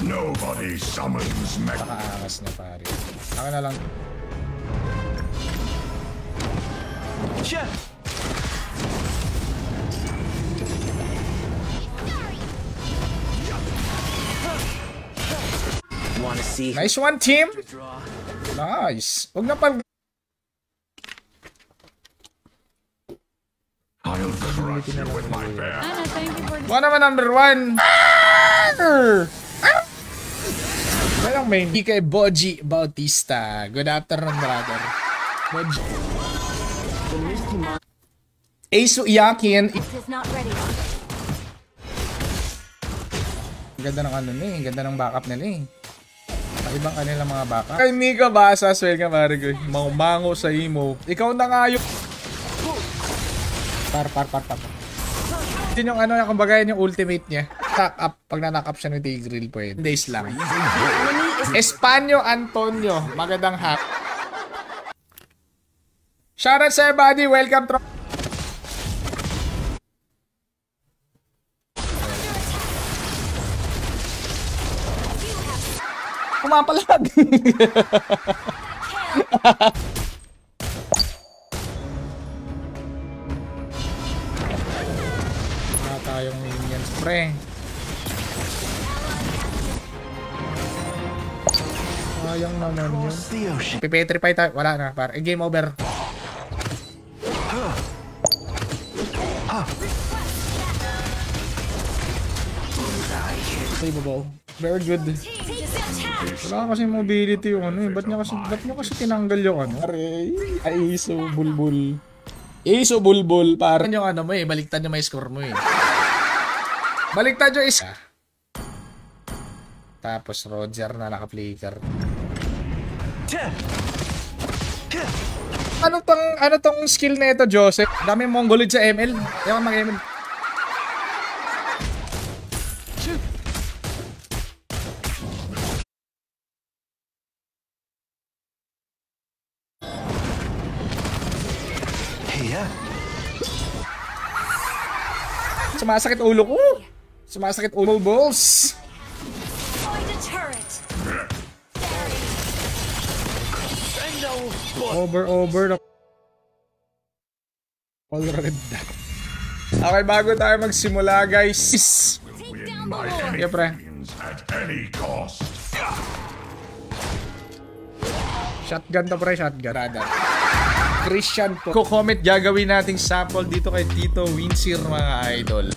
Nobody summons me. Nakaangas niya pare. Ako na lang. Chef. Wanna see? Nice one, team. Nice. Huwag na pag... I'll crush you with my bare hands. One naman number 1. Walang main. Kay Boji Bautista. Good afternoon, brother. Boji. Ace Yakin. Ganda ng ano ni, ganda ng backup nila eh. Ibang kanila mga backup. Kay Mika Basa, swear ka marigoy. Mango sa imo. Ikaw na nga yung... Par. Yun yung ano, kumbaga yung ultimate niya. Knock up. Pag na-knock up siya ng Tigreal pwede. Days lang. Espanyo Antonio. Magandang hack. Shoutout sa everybody. Welcome to... Kumapalag. Wala tayong minions, pre. Sayang naman yun. Pipetrify tayo. Wala na, par. Game over. Savable. Very good. Wala kasi mobility yung ano eh. Ba't nyo kasi tinanggal yung ano? Aray. Ay, so bulbul. So bulbul. Parang yung ano mo eh. Baliktad yung may score mo eh. Baliktad yung isa. Tapos Roger na naka-flicker. Ano tong skill na ito, Joseph? Dami Mongolid sa ML. Ewan mag-ML. Sumasakit ulo ko. Sumasakit ulo balls. Over. All red. Okay, bago tayo magsimula, guys. Yeah, pre. Shotgun to, pre. Shotgun. Christian po. Comment gagawin nating sample dito kay Tito Winsir, mga idol.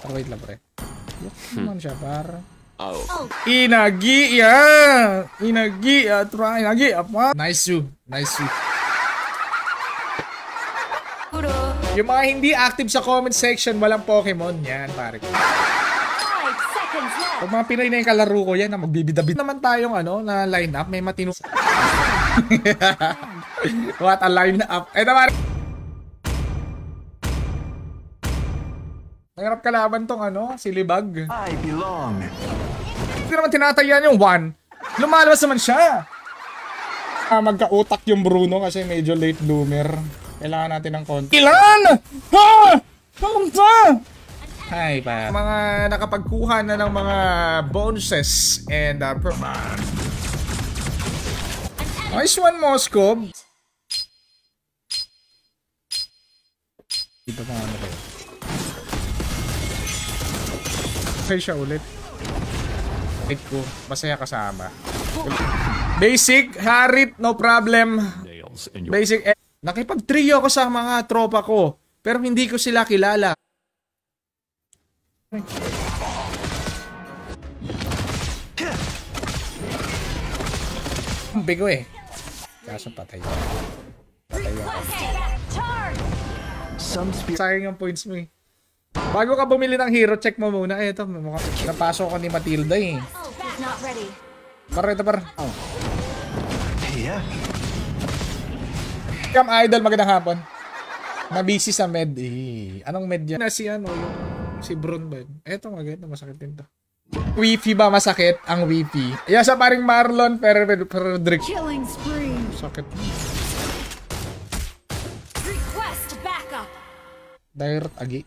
Pero wait lang, pre. Naman siya, para. Inagi, yeah! Inagi, try. Inagi, apa? Nice you. Yung mga hindi active sa comment section, walang Pokemon. Yan, pare. Pag mga Pinoy na yung kalaro ko, yan, magbibidabid naman tayong ano, na line up. May matino. What a line up. Eto, pare. Nangirap kalaban tong ano, si Libag. I belong. Hindi naman tinatayan yung 1. Lumalabas naman siya. Magka-utak yung Bruno kasi medyo late bloomer. Kailangan natin ng konti. Ilan? Ha? Kamusta? Hi pa. Mga nakapagkuha na ng mga bonuses and nice one, Moscow. Dito pa ano kayo. Okay siya ulit. Hit ko. Masaya kasama. Basic, Harit, no problem. Basic, nakipag-trio ko sa mga tropa ko. Pero hindi ko sila kilala. Bigo eh. Kaso patay. Sayang yung points mo eh. Bago ka bumili ng hero, check mo muna. Ito, napasok ko ni Matilda eh. Ito par. Cam idol, magandang hapon. Nabisi sa med eh. Anong med yan? Si ano, yung si Bron ba? Ito maganda, masakit din to. Wifi ba masakit? Ang wifi. Yeah, sa paring Marlon, pero Drake. Sakit. Direct agi.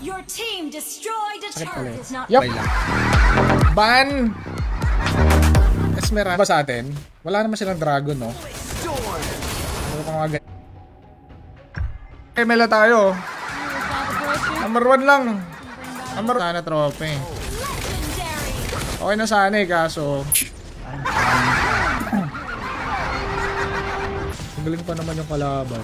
Your team destroyed a turret. Yup. Ban. Esmeralda ba sa atin? Wala naman silang dragon, no? Wala pang mga ganyan. ML na tayo. Number 1 lang. Number sana trophy. Okay na sana eh, kaso galing pa naman yung kalaban.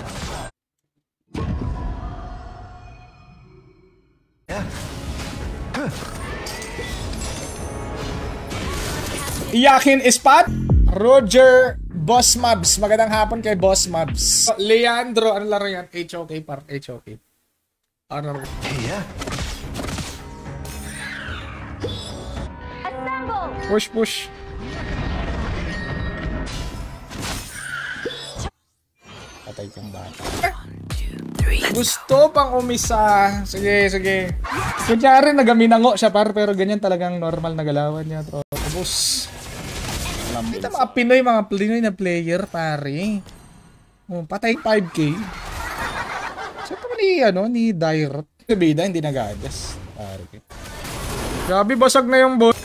Iyakin Ispat, Roger, Boss Mabs. Magandang hapon kay Boss Mabs. Leandro, ano laro yan? HOK par HOK. Ano? Push, push. Patay kang bata. Gusto pang umisa. Sige, sige. Kunyari nagaminango siya par, pero ganyan talagang normal na galawan niya. Tapos kita mga Pinoy na player pare. Oh, patay 5k. Saan pa ni ni Direct? Bida hindi nagagas. Pare. Grabe basag na yung bot.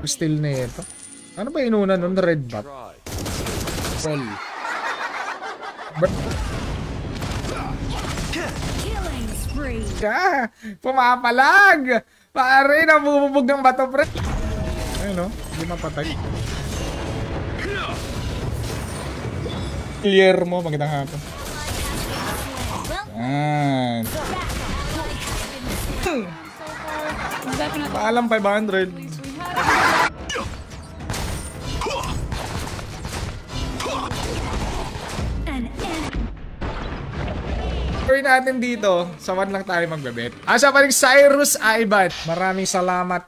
Still na ito. Ano ba inuna nun? Red bot. Well. Killing spree. Pumapalag! Pare, nabububog ng bato, pre. Ayun, no? Hindi mapatay. Guillermo, magandang hapon. Yan. Paalam 500. Gawin natin dito, sa 1 lang tayo magbebet. Asa pa rin Cyrus Ivan. Maraming salamat.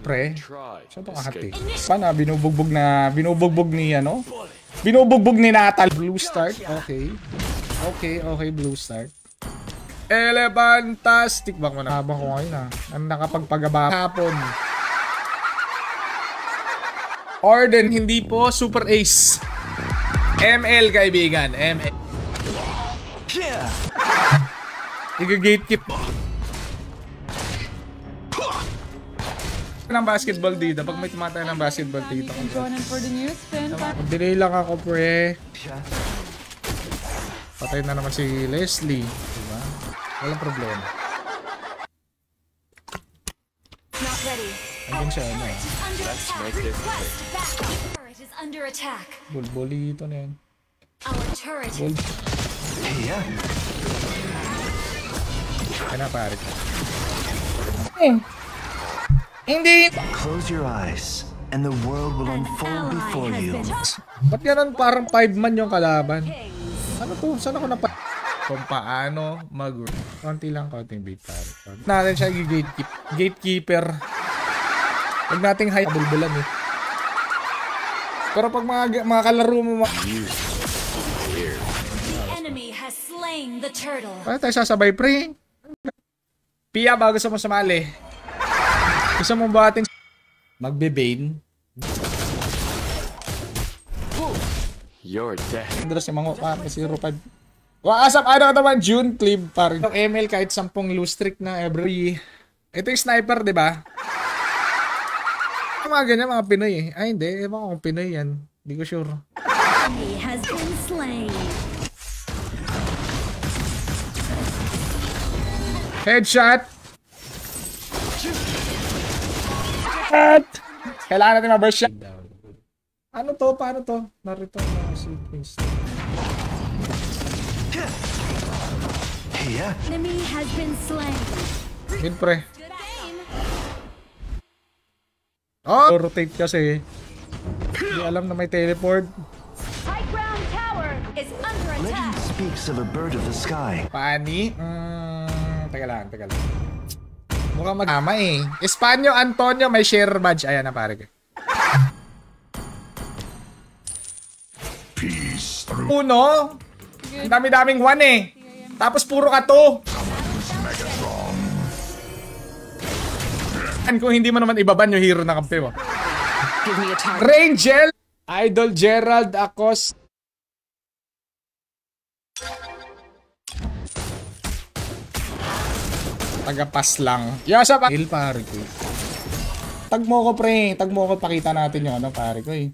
Pre, siya itong ahati. Paano, binubugbog ni ano? Binubugbog ni Natal. Blue start, okay. Okay, blue start. Elefantastic. Baka manabang ko ngayon Ang nakapagpagaba hapon. Orden, hindi po Super Ace. ML kaibigan, ML. Iga-gatekeep. Ng basketball dito. Pag may tumatay ng basketball dito. Delay lang ako, pre. Patay na naman si Leslie. Diba? Walang problema. Andun siya, ano Under attack. Bulbulito na yan. Our turret. Kaya na, pare. Hindi. Close your eyes, and the world will unfold before you. Ba't ganun parang 5 man yung kalaban? Ano to? Saan ako napa... Kung paano mag... Konting bait, pare. Natin siya gatekeeper. Huwag nating high bulbulan eh. Pero pag mga kalaro mo... Enemy has slain the turtle. Paano tayo sasabay, pre? Pia, bago sa mo sumali. Gusto mo ba ating... Magbe-bane? You're dead. Andros yung mga para 05. Wakasap, ano ka naman, June Clip, par. Yung ML kahit 10 lose streak na every... Ito yung sniper, di ba? Mga ganyan, mga Pinoy eh. Ay, hindi. Ewan ko kung Pinoy yan. Hindi ko sure. Enemy has been slain. Headshot! Headshot! Kailangan natin ma-burst shot. Ano to? Paano to? Narito na sequence. Enemy has been slain. Yun, pre. Good game. Oh! Rotate kasi. Hindi alam na may teleport. High ground tower is under Legend attack. speaks of a bird of the sky. Paani? Teka lang. Mukhang mag-ama eh. Espanyo Antonio may share badge. Ayan na, pare. Peace through Uno? Ang dami-daming 1 eh. Tapos puro ka to. Megatron. Kung hindi mo naman ibaban yung hero na kampi mo. Give me a target. Rangel, Idol Gerald Acos. Taga-pass lang. Yasa pa. Heal, pare ko. Tag mo ko, pre. Tag mo ko, pakita natin yung ano, pare ko eh.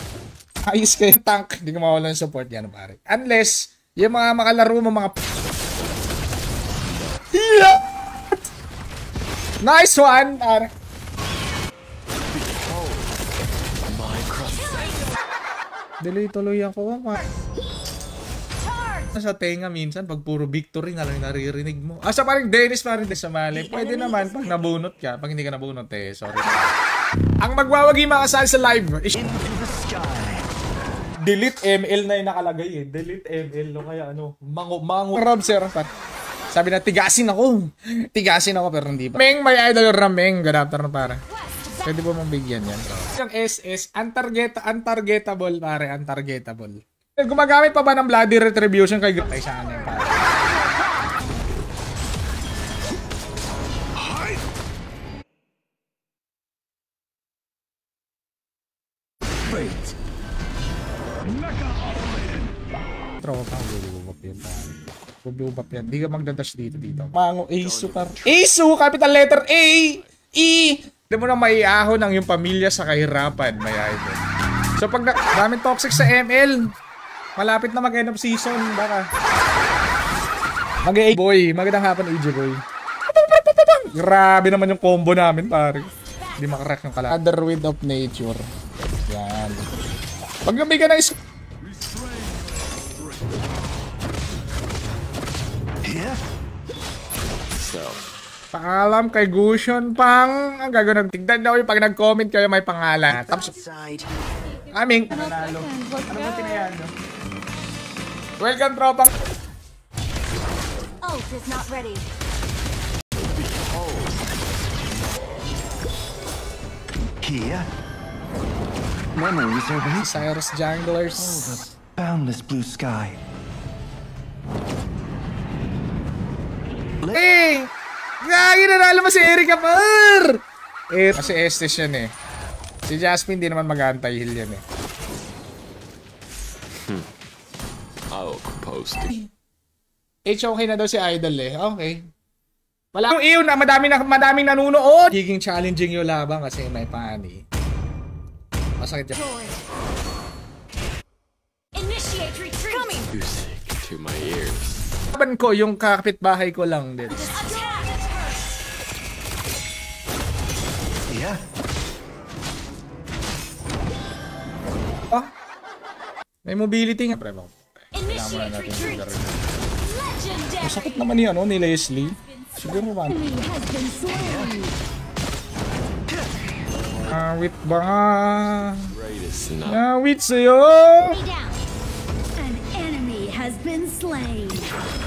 Ayos kayo, tank. Hindi ko mawala ng support yan, pare. Unless, yung mga makalaro mo, mga... Yeah! Nice one, pare. Delay tuloy ako, pare. Sa tenga minsan, pag puro victory na lang naririnig mo. Asa pa rin, Dennis pa rin sa mali. Pwede naman pag nabunot ka. Pag hindi ka nabunot eh, sorry. Ang magwawagi makasal sa live. Delete ML na yung nakalagay eh. Delete ML o kaya ano. Mango. Rob sir. Sabi na, tigasin ako. Tigasin ako pero hindi pa. Meng, may idol yung Rameng. Good afternoon para. Pwede po mong bigyan yan. Yung SS, untargetable pare. Untargetable. Gumagamit pa ba ng bloody retribution kay Ay, saan yan pare? Tropang lulubap yan pare. Lulubap yan. Di ka magdadash dito. Mango, Asu par. Asu! Capital letter A! E! Hindi mo na maiahon ang yung pamilya sa kahirapan. May idol. So pag daming toxic sa ML, malapit na mag-end of season. Baka. Mag-A boy. Magandang hapon, AJ boy. Grabe naman yung combo namin pare. Hindi makarek ng kala. Other wind of nature. Yan. Pag nabigyan na is... So, Paalam kay Gusion Pang. Ang gagawin. Tignan daw yung pag nag-comment kayo may pangalan. Tapos... Aming. Nanalo. Ano ba tinayan? Welcome, tropang. Ult is not ready. Here. Memories are waiting. Cyrus Junglers. The boundless blue sky. Eh! Gagi, nanalo mo si Erika Par! Eh, kasi Estes yan eh. Si Jasmine di naman mag-anti-heal yan eh. I'll post it. Okay na daw si Idol eh. Okay. Wala yung iyo na madaming nanunood. Higing challenging yung laban kasi may pani. Masakit yan. Initiate retreat. Coming. Music to my ears. Laban ko yung kapitbahay ko lang din. Yeah. Oh. May mobility nga. Pre, Initiate retreat. Legendary. masakit naman ni ano ni Leslie. Siguro man. Enemy has been slain. Wait ba nga? Greatest enough. Wait sa'yo. Enemy down. An enemy has been slain.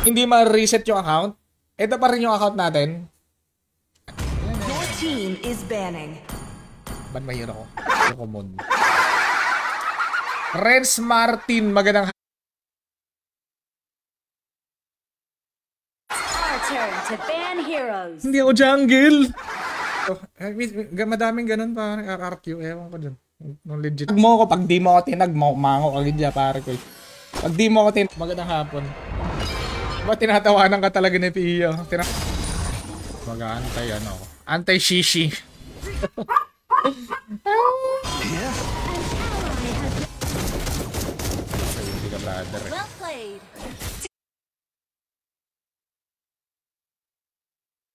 Hindi ma-reset yung account. Ito pa rin yung account natin. Your team is banning. Ban mahirap ako. Ako mod. Renz Martin, magandang Our turn to ban heroes. hindi ako jungle. Madaming ganun parang RRQ. Ewan ko dun. No, legit. Pag mo ako, pag di mo ako tinag, mango agad dyan pare ko. Pag di mo ako tinag, magandang hapon. Ba tinatawanan ka talaga ni Pio? Mag-aantay ano ako. Antay-shishi. Here. Hindi ka brother eh. Well played.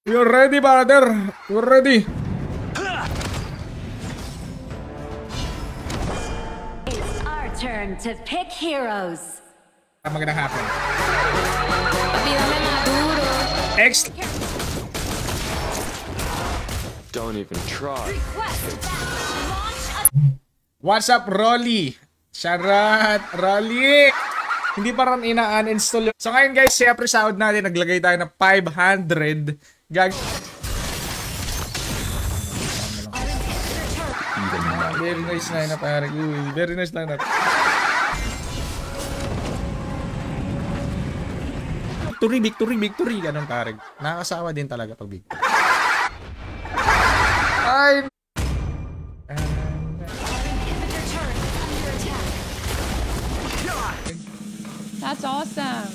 You're ready, brother. You're ready. It's our turn to pick heroes. Magandang hapon. X. Don't even try. Request launch a What's up, Rolly? Sharat, Rolly. Hindi pa rin ina-uninstall. So ngayon guys, syempre sahod natin, naglagay tayo ng 500. Very nice na yun, pare. Uy, very nice na yun. Victory, victory, victory. Ganun, pare. Nakakasawa din talaga pag victory. Ay! That's awesome.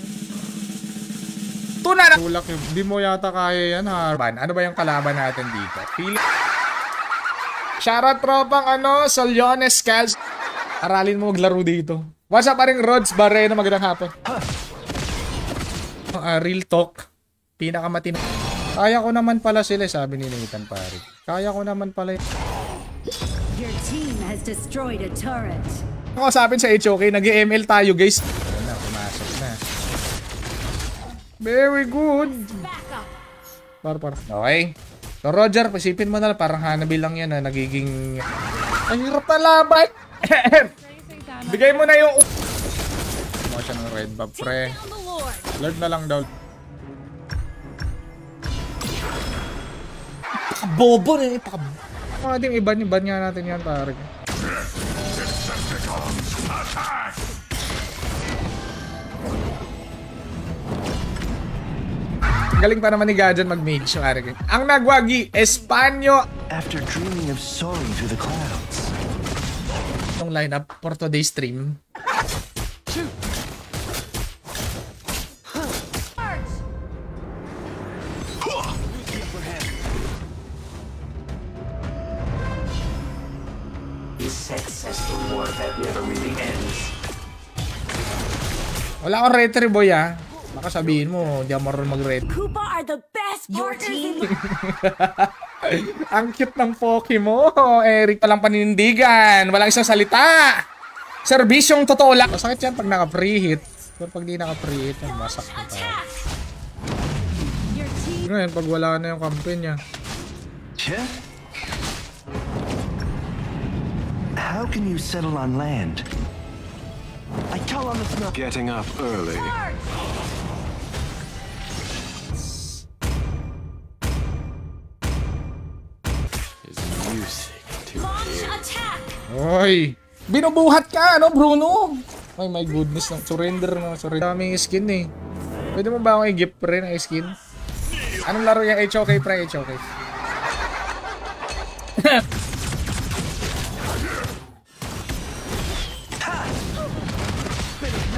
Tuna na! Tulak yun. Di mo yata kaya yan, Harban. Ano ba yung kalaban natin dito? Shoutout tropang Solyones Scals. Aralin mo maglaro dito. What's up, paring Rods Barreno? Magandang hapon. Real talk. Pinakamatino. Kaya ko naman pala sila, sabi ni Nathan pare. Kaya ko naman pala. Your team has destroyed a turret. Ako sabi sa HOK, nag-ML tayo guys. Ayun na, pumasok na. Very good. Par. Okay. So Roger, pasipin mo na, parang Hanabi lang yan na nagiging... Ang hirap na laban. Bigay mo na yung... Mo siya ng red buff, pre. Lord na lang daw. Bobo na ito. Yung iban nga natin yan, pare. Galing pa naman ni Gajan mag-mage, pare. Ang nagwagi, Espanyo. After dreaming of soaring through the clouds. Itong lineup for today's stream. Wala akong retry boy baka sabihin mo, di ako marunong mag-ret. Koopa are the best partners. Ang cute ng Poke mo, Eric. Walang paninindigan, walang isang salita. Serbisyong totoo lang. Masakit yan pag naka-free hit. Pero pag di naka-free hit, masak na tayo. Ngayon, pag wala na yung kampi niya. How can you settle on land? I call on the snow. Getting up early. Oy! Binubuhat ka, Bruno? Ay, my goodness. Surrender na. Surrender. Daming skin eh. Pwede mo ba akong i-gift pre ng skin? Anong laro yung HOK pre? HOK.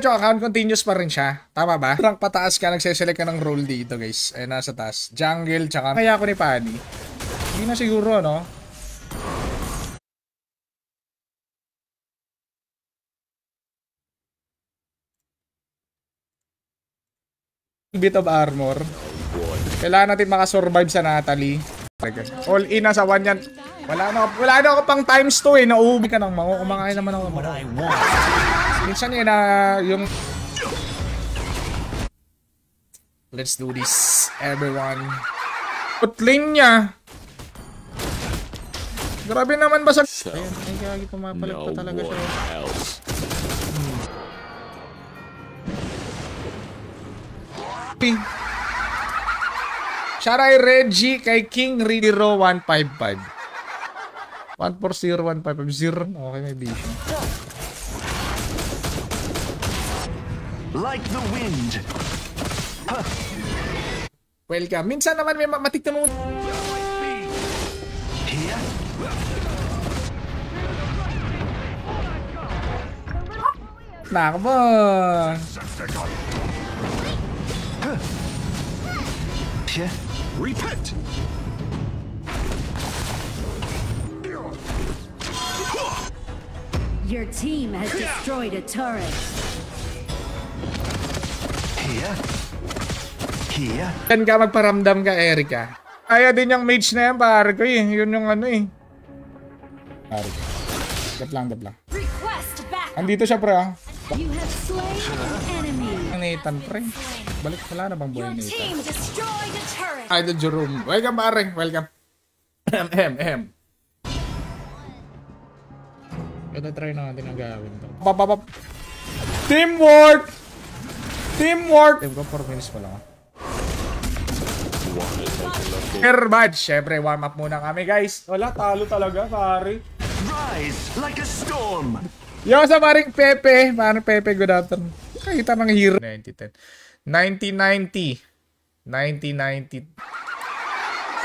Account continuous pa rin siya. Tama ba? Rank pataas ka, nagseselect ka ng role dito guys. Eh, nasa taas. Jungle, tsaka kaya ko ni Paddy. Hindi na siguro, no? Bit of armor. Kailangan natin makasurvive sa Natalie. All in na sa 1 yan. Wala na ako pang times 2 eh. Nauubi ka ng mango. Kumakain naman ako ng mango. Minsan yun yung... Let's do this, everyone. Putling niya. Grabe naman basag. Ayun, ay kaya pumapalag pa talaga siya. Sharay Reggie kay King Ridiro 155. 140155. Okay, may vision. Like the wind. Welcome. Minsan naman may matikta mo. Here. Nakbo. Here. Repent. Your team has destroyed a turret. Here. Here. Yan ka magparamdam ka, Erika. Kaya din yung mage na yan, pare ko eh. Yun yung ano eh. Pare ko. Dap lang. Andito siya, pre ah. You have slain an enemy. Ang Nathan, pre. Balik, wala na bang buhay Your Nathan? team destroyed a turret. Idol Jerome. Welcome, pare. Welcome. Ito try natin ang gawin to. Papapap. Teamwork! Teamwork! Team ko 4 minutes pa lang. Air badge. Siyempre, warm up muna kami, guys. Wala, talo talaga, pare. Rise like a storm. Yo, sa paring Pepe. Paring Pepe, good afternoon. Kita ng hero. 1990.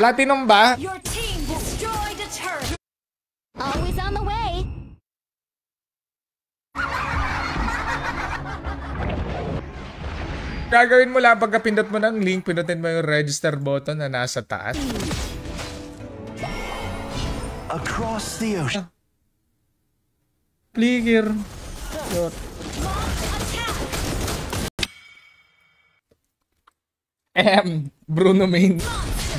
Platinum ba? Your team destroyed a turret. Always on the way. Gagawin mo lang pagka pindot mo ng link, pindutin mo yung register button na nasa taas. Across the ocean. Flicker. Bruno main.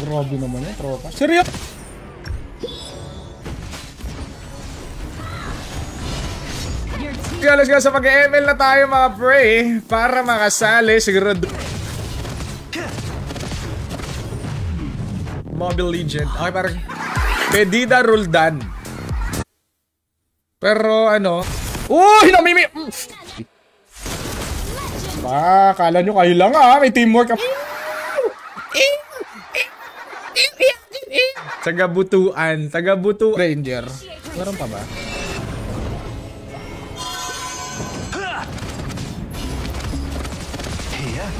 Grabe naman yung tropa. Seryo? Kaya let's go sa pag-ML na tayo mga pre. Para makasali siguro. Mobile Legend. Okay, parang Pedida Roldan. Pero ano? Uy! Namimi! Kala nyo kayo lang may teamwork. Tagabutuan. Ranger. Meron pa ba?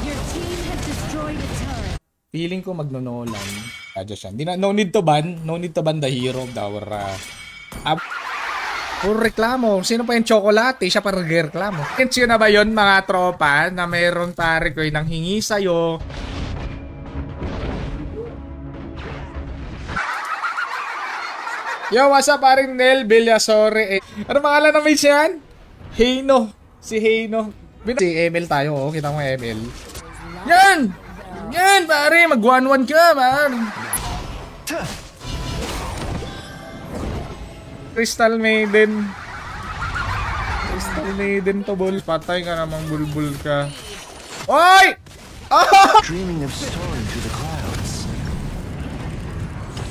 Your team has destroyed a turret. Feeling ko magnonolan. Adjust yan. No need to ban. No need to ban the hero of our puro reklamo. Sino pa yung chocolate? Siya pa nag-reklamo. Kensyo na ba yun mga tropa na mayroong pare ko yung nanghingi sa'yo? Yo, what's up paring Nel Villasore? Ano pangalan ng mage yan? Heino. Si Heino. Si ML tayo, oh. Kita mo ML. Yan! Yan, pare! Mag-1-1 ka, man! Crystal Maiden. Crystal Maiden to, bol. Patay ka namang bulbul ka. Oy! Oh! Dreaming of soaring through the clouds.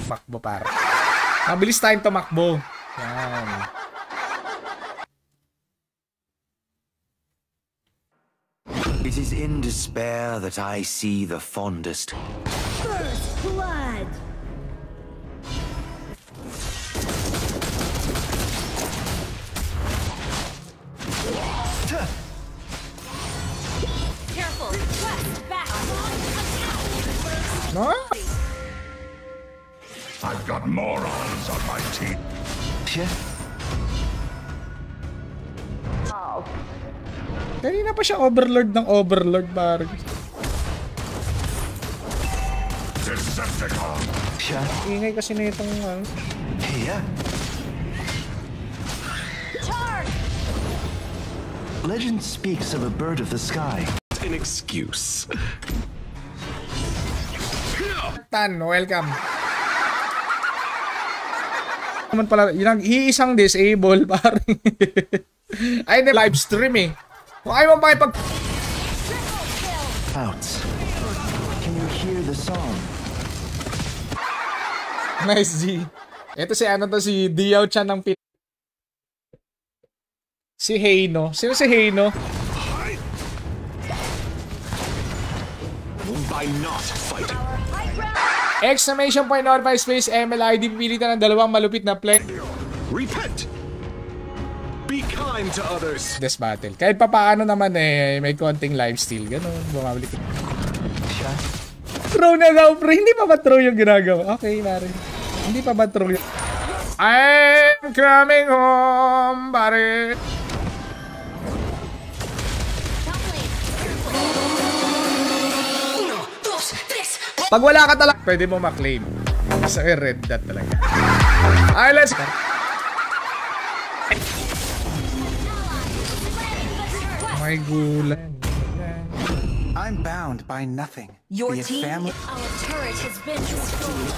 Makbo, pare. Mabilis tayong tumakbo. Yan. It is in despair that I see the fondest. First blood. Careful. Quest back. No? I've got morons on my team. Yeah. Kanina pa siya overlord ng overlord, pare. Decepticon. Yeah. Ingay kasi na itong Yeah. Legend speaks of a bird of the sky. An excuse. Tan, welcome. Naman pala, yung iisang disable, pare. Ay, hindi, live stream eh. Kung ayaw mo pakipag... Clouds. Can you hear the song? Nice, G. Ito si ano to, si Diao Chan ng pit. Si Heino. Sino si Heino? By not fighting. Exclamation point or by space MLID. Pipilitan ng dalawang malupit na play. Repent. Be kind to others. This battle. Kahit pa paano naman may konting lifesteal. Ganun. Bumabalik. True na daw, pre. Hindi pa ba true yung ginagawa? Okay, pare. Hindi pa ba true yung... I'm coming home, pare. Pag wala ka talaga, pwede mo maklaim. Sa red dot talaga. Ay, let's go. My gulan. I'm bound by nothing. Your Be it team. family. Our turret has been destroyed.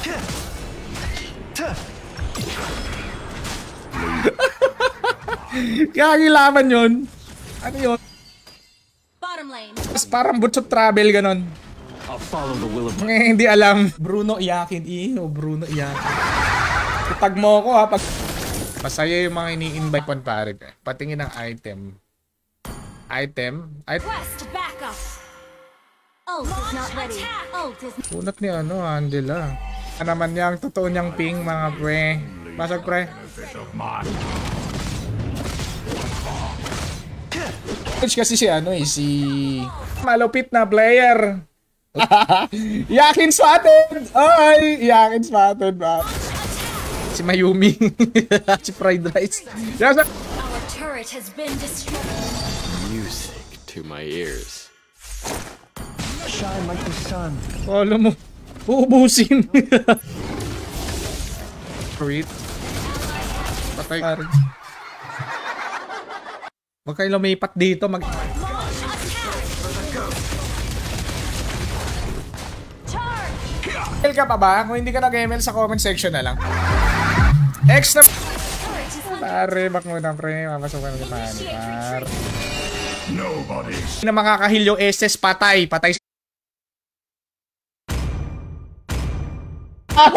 Kakilaman yun. Ano yun? Bottom lane. Parang boots of travel, ganon. I'll follow the will of Hindi alam. Bruno iyakin. Bruno iyakin. Tag mo ko ha. Pag... Masaya yung mga ini-invite pon pare. Patingin ng item. Quest backup. Ult is not ready. Ult is Unat ni ano, handle ah. Ano naman yung totoo niyang ping mga pre. Basag pre. Kasi si ano si malupit na player. Yakin spotted! Ay! Yakin spotted ba? Si Mayumi. Si Fried Rice. our turret has been destroyed. Music to my ears. shine like the sun. Kala mo, uubusin. Wait. Patay ka rin. Huwag kayo lumipat dito. ML ka pa ba? Kung hindi ka nag-ML sa comment section na lang. X na... Pare, back muna pre. Mapasukan mo pa. Par. Nobody. Hindi na makakahil yung SS. Patay. Patay.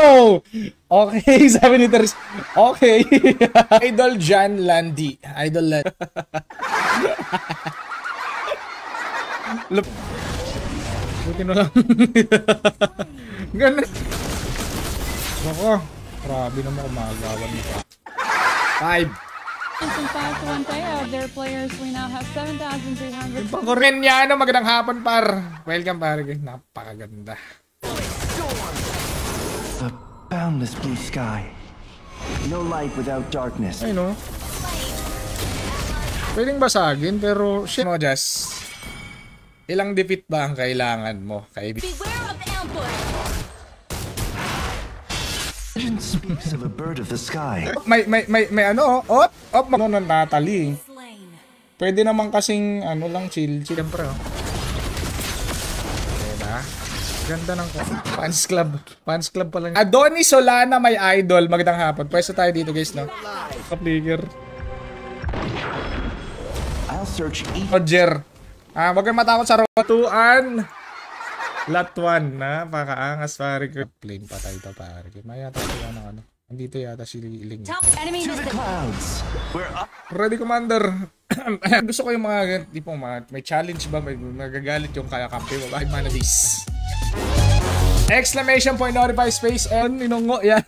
Oh! Okay, sabi ni Teres. Okay. Idol Jan Landi. Idol Landi. Buti na lang. Ganun. Ako. Grabe naman kumagawan nito. 5. From 5 to 1 payout, their players, we now have 7,300. Pangkoreanyano, magandang hapon par. Welcome par. Napakaganda. The boundless blue sky. No light without darkness. Ay no. Pwedeng basagin pero shit mo just. Ilang defeat ba ang kailangan mo, kaibigan? Beware of ambush. Legend speaks of a bird of the sky. May ano, op, ano Natalie. Slain. Pwede naman kasing ano lang chill siyempre oh. Diba? Ganda ng fans club. Fans club pa lang. Adonis Solana may idol. Magandang hapon. Pwesto tayo dito guys no. Kapligger. I'll search each. Roger. Wag kayong matakot sa rotuan. Lot 1 na. Pakaangas pare ko. Plane pa tayo pare. Maya tayo ano. Andito yata si Ling. Top enemy To the clouds. We're up. Ready Commander. Gusto ko yung mga tipo may challenge ba? May magagalit yung kaya kampi mo. Bakit mana this? Exclamation point notify space N. Inungo yan.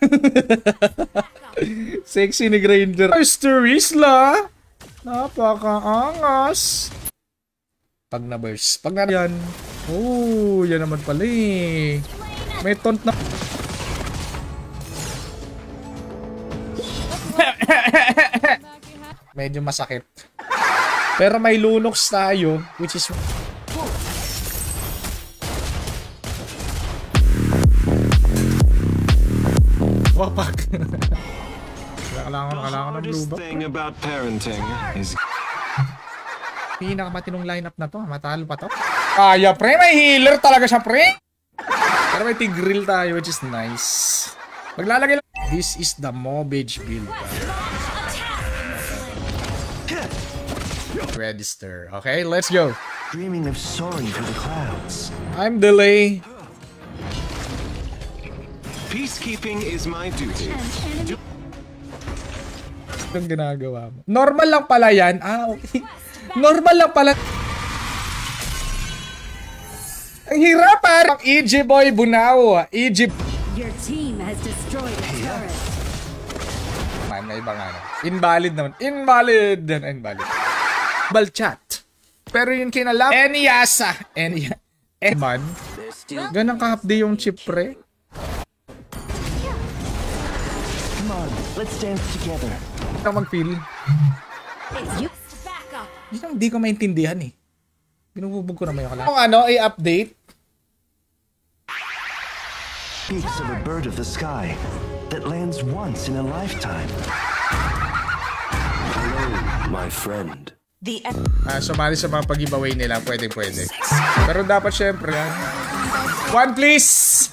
Sexy ni Granger. Mr. Rizla. Napakaangas. Pag na-burst. Pag na yan. Oh, yan naman pala eh. May taunt na. Medyo masakit. Pero may Lunox tayo, which is... Wapak. Kailangan ng blue ba? thing about parenting is Pinakamatinong lineup na to. Matalo pa to. Kaya pre, may healer talaga siya pre. Pero may Tigreal tayo which is nice. Maglalagay lang. This is the Mobage build. Register. Okay, let's go. Dreaming of soaring through the clouds. I'm delay. peacekeeping is my duty. Anong ginagawa mo? Normal lang pala yan. Okay. Normal lang pala. Ang hirap parang EG Boy Bunao. EG. Your team has destroyed a turret. Man, may ibang ano. Invalid naman. Invalid. Invalid. Balchat. Pero yun kinalam. Eniasa. Man. Ganang kahapdi yung chip pre. Come on, let's dance together. Ito mag-feel. Yun ang di ko maintindihan eh. Binububog ko naman yung kalang. Kung ano, i-update. Speaks of a bird of the sky that lands once in a lifetime. Hello, my friend. Sumali sa mga pag-giveaway nila, pwede. Pero dapat syempre, one please!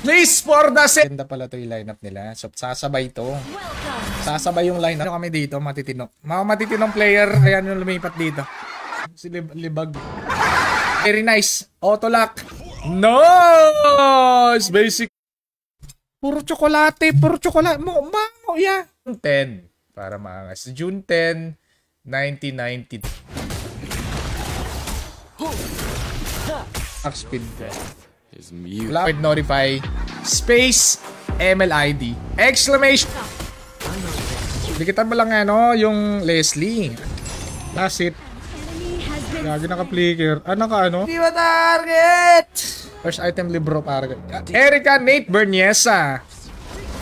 Please for the sake! Ganda pala to yung lineup nila. So, sasabay to. Sasabay yung lineup. Ano kami dito, matitino. Mga matitinong player, ayan yung lumipat dito. Si Libag. Very nice. Auto-lock. Nice! Basic. Puro tsokolate. Mango, yeah. June 10. Para maangas. June 10, 1990. Up speed. Is mute. Lapid notify. Space MLID. Exclamation. Dikitan mo lang ano, yung Leslie. That's it. Lagi naka-flicker. Naka-ano? Di ba target? First item libro para. Erica Nate Berniesa.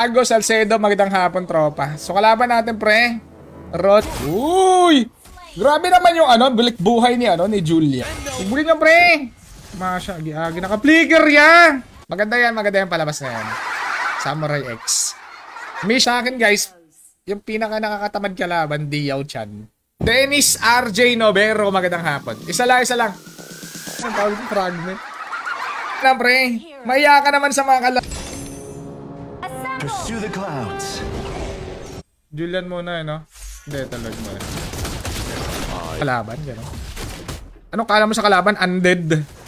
Ago Salcedo, magandang hapon tropa. So kalaban natin pre. Rot. Uy! Grabe naman yung ano, bilik buhay ni Julia. Buli niyo pre. Masya, agi-agi. Naka-flicker yan! Maganda yan palabas na yan. Samurai X. May sa akin guys, yung pinaka nakakatamad kalaban, Diao Chan. Dennis RJ Novero, magandang hapon. Isa lang. Ang tawag yung fragment. Na pre, maya ka naman sa mga kalaban. Pursue the clouds. Julian muna, no? Hindi, talog mo. Kalaban, gano'n. Anong kala mo sa kalaban? Undead.